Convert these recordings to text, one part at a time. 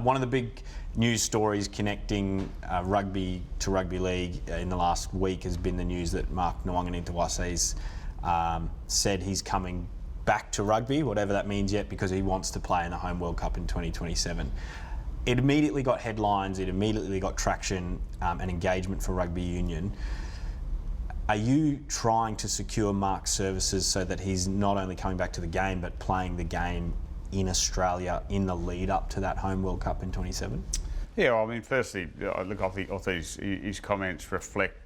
One of the big news stories connecting rugby to rugby league in the last week has been the news that Mark Nawaqanitawase's said he's coming back to rugby, whatever that means yet, because he wants to play in the Home World Cup in 2027. It immediately got headlines, it immediately got traction and engagement for rugby union. Are you trying to secure Mark's services so that he's not only coming back to the game but playing the game in Australia in the lead up to that Home World Cup in 27? Yeah, well, I mean, firstly, look, I think his comments reflect,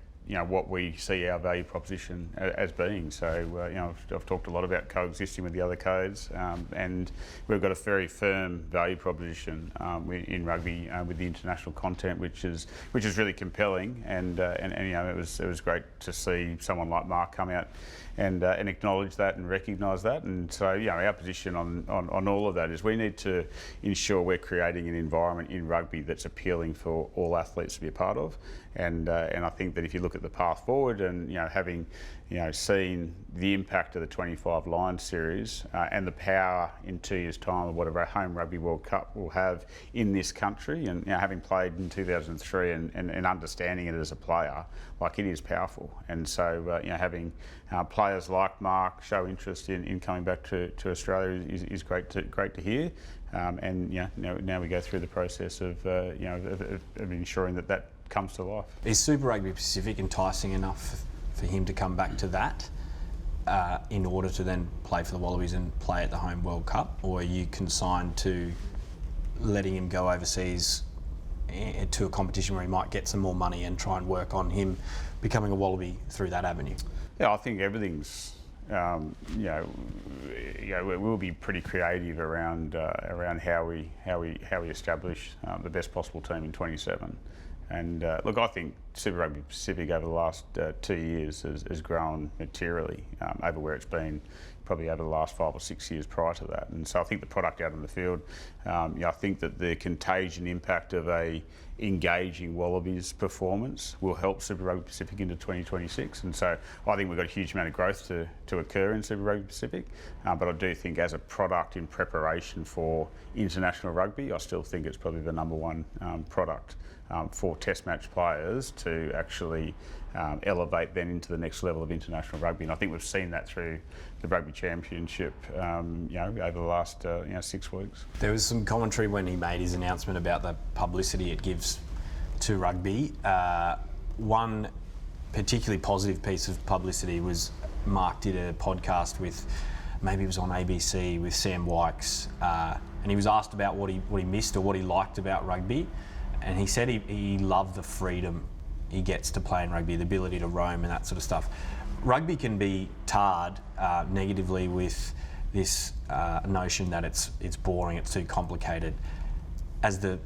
what we see our value proposition as being. So, I've talked a lot about coexisting with the other codes, and we've got a very firm value proposition in rugby with the international content, which is really compelling. And it was great to see someone like Mark come out and acknowledge that and recognise that. And so, our position on all of that is we need to ensure we're creating an environment in rugby that's appealing for all athletes to be a part of. And I think that if you look at the path forward and, having, seen the impact of the 25 Lions series and the power in 2 years' time of whatever a Home Rugby World Cup will have in this country, and having played in 2003 and understanding it as a player, like, it is powerful. And so, having players like Mark show interest in coming back to Australia is great to hear. And now we go through the process of ensuring that comes to life. Is Super Rugby Pacific enticing enough for him to come back to that in order to then play for the Wallabies and play at the Home World Cup, or are you consigned to letting him go overseas to a competition where he might get some more money and try and work on him becoming a Wallaby through that avenue? Yeah, I think everything's. We'll be pretty creative around how we establish the best possible team in 27. And look, I think Super Rugby Pacific over the last 2 years has grown materially over where it's been probably over the last 5 or 6 years prior to that. And so I think the product out in the field, I think that the contagion impact of a engaging Wallabies performance will help Super Rugby Pacific into 2026. And so I think we've got a huge amount of growth to occur in Super Rugby Pacific. But I do think as a product in preparation for international rugby, I still think it's probably the number one product for test match players to actually elevate then into the next level of international rugby. And I think we've seen that through the Rugby Championship over the last 6 weeks. There was some commentary when he made his announcement about the publicity it gives to rugby. One particularly positive piece of publicity was Mark did a podcast with, maybe it was on ABC, with Sam Wykes, and he was asked about what he missed or what he liked about rugby. And he said he loved the freedom he gets to play in rugby, the ability to roam and that sort of stuff. Rugby can be tarred negatively with this notion that it's boring, it's too complicated. As the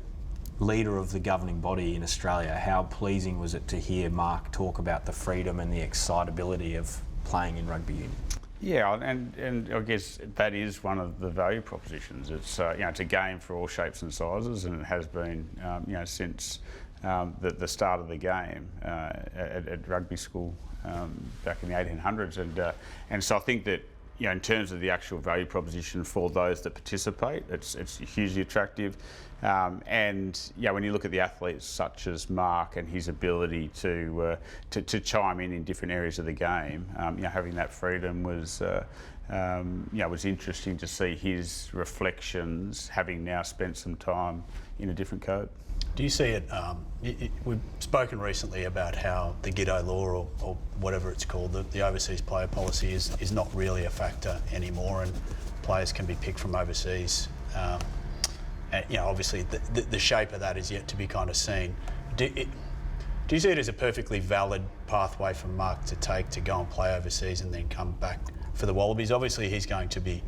leader of the governing body in Australia, how pleasing was it to hear Mark talk about the freedom and the excitability of playing in rugby union? Yeah, and I guess that is one of the value propositions. It's it's a game for all shapes and sizes, and it has been since the start of the game at rugby school back in the 1800s, and so I think that in terms of the actual value proposition for those that participate, it's hugely attractive. And when you look at the athletes such as Mark and his ability to chime in different areas of the game, having that freedom was interesting to see his reflections, having now spent some time in a different code. Do you see it? We've spoken recently about how the G'day law, or whatever it's called, the overseas player policy is not really a factor anymore, and players can be picked from overseas. And obviously the shape of that is yet to be kind of seen. Do you see it as a perfectly valid pathway for Mark to take to go and play overseas and then come back for the Wallabies? Obviously he's going to be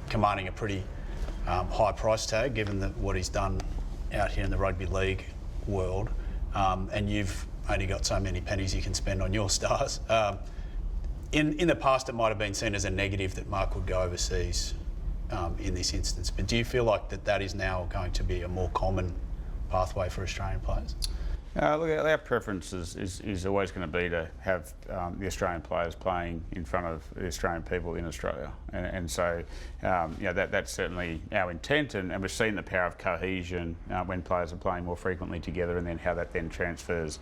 commanding a pretty high price tag given what he's done out here in the rugby league world, and you've only got so many pennies you can spend on your stars. In the past it might have been seen as a negative that Mark would go overseas in this instance, but do you feel like that is now going to be a more common pathway for Australian players? Look, our preference is always going to be to have the Australian players playing in front of the Australian people in Australia, and so that's certainly our intent, and we've seen the power of cohesion when players are playing more frequently together, and then how that then transfers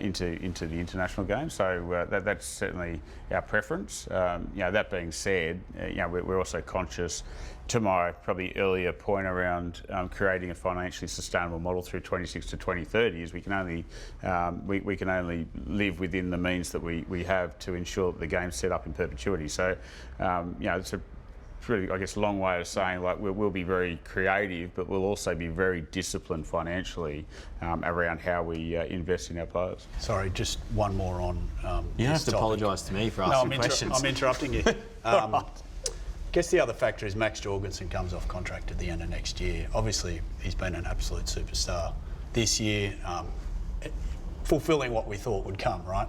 into the international game. So that's certainly our preference. That being said, we're also conscious, to my probably earlier point around creating a financially sustainable model through 26 to 2030, is we can only live within the means that we have to ensure that the game's set up in perpetuity. So it's a really, I guess, long way of saying, like, we'll be very creative, but we'll also be very disciplined financially around how we invest in our players. Sorry, just one more on you don't have to apologise to me for asking questions. I'm interrupting you. I guess the other factor is Max Jorgensen comes off contract at the end of next year. Obviously, he's been an absolute superstar this year, fulfilling what we thought would come, right?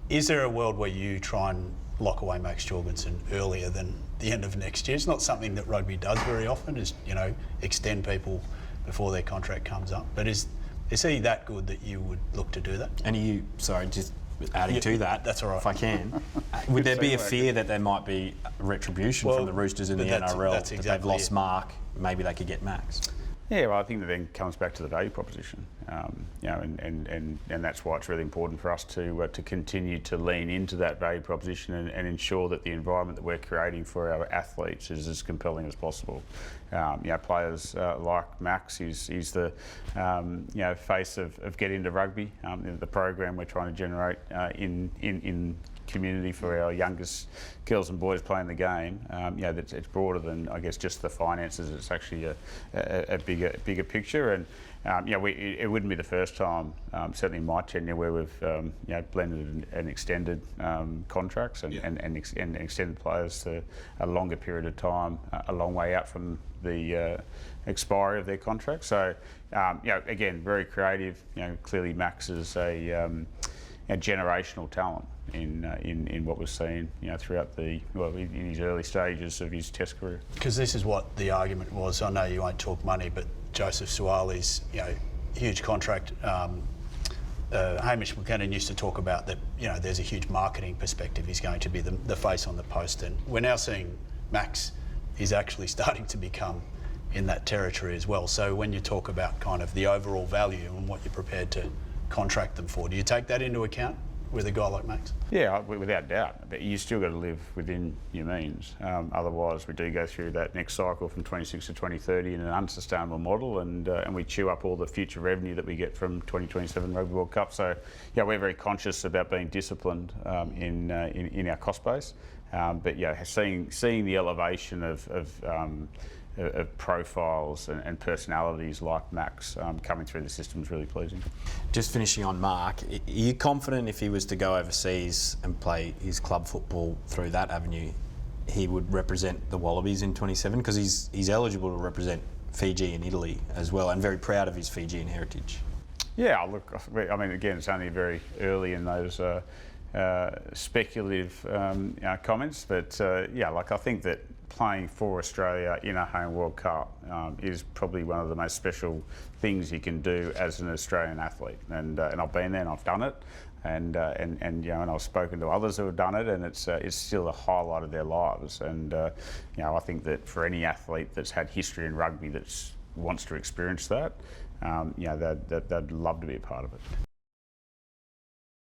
Is there a world where you try and lock away Max Jorgensen earlier than the end of next year? It's not something that rugby does very often, is, extend people before their contract comes up. But is he that good that you would look to do that? And just adding to that, that's all right. If I can, would there be a fear that there might be retribution from the Roosters in the NRL, that they've lost Mark, maybe they could get Max? Yeah, well, I think that then comes back to the value proposition, and that's why it's really important for us to continue to lean into that value proposition and ensure that the environment that we're creating for our athletes is as compelling as possible. Players like Max, he's the face of Get Into Rugby, the program we're trying to generate in community for our youngest girls and boys playing the game. It's broader than, I guess, just the finances. It's actually a bigger picture, and it wouldn't be the first time, certainly in my tenure, where we've blended and extended contracts and extended players to a longer period of time, a long way out from the expiry of their contract. So again, very creative. Clearly Max is a generational talent in what we've seen throughout in his early stages of his Test career. Because this is what the argument was. I know you won't talk money, but Joseph Suaali's huge contract. Hamish McKinnon used to talk about that. There's a huge marketing perspective. He's going to be the face on the post, and we're now seeing Max is actually starting to become in that territory as well. So when you talk about kind of the overall value and what you're prepared to contract them for, do you take that into account with a guy like Max? Yeah, without doubt. But you still got to live within your means. Otherwise, we do go through that next cycle from 26 to 2030 in an unsustainable model, and we chew up all the future revenue that we get from 2027 Rugby World Cup. So, we're very conscious about being disciplined in our cost base. But seeing the elevation of profiles and personalities like Max coming through the system is really pleasing. Just finishing on Mark, are you confident if he was to go overseas and play his club football through that avenue, he would represent the Wallabies in 27? Because he's eligible to represent Fiji and Italy as well, and very proud of his Fijian heritage. Yeah, look, I mean, again, it's only very early in those speculative comments, but I think that playing for Australia in a home World Cup is probably one of the most special things you can do as an Australian athlete. And I've been there and I've done it, and I've spoken to others who have done it, and it's still a highlight of their lives. And I think that for any athlete that's had history in rugby that wants to experience that, they'd love to be a part of it.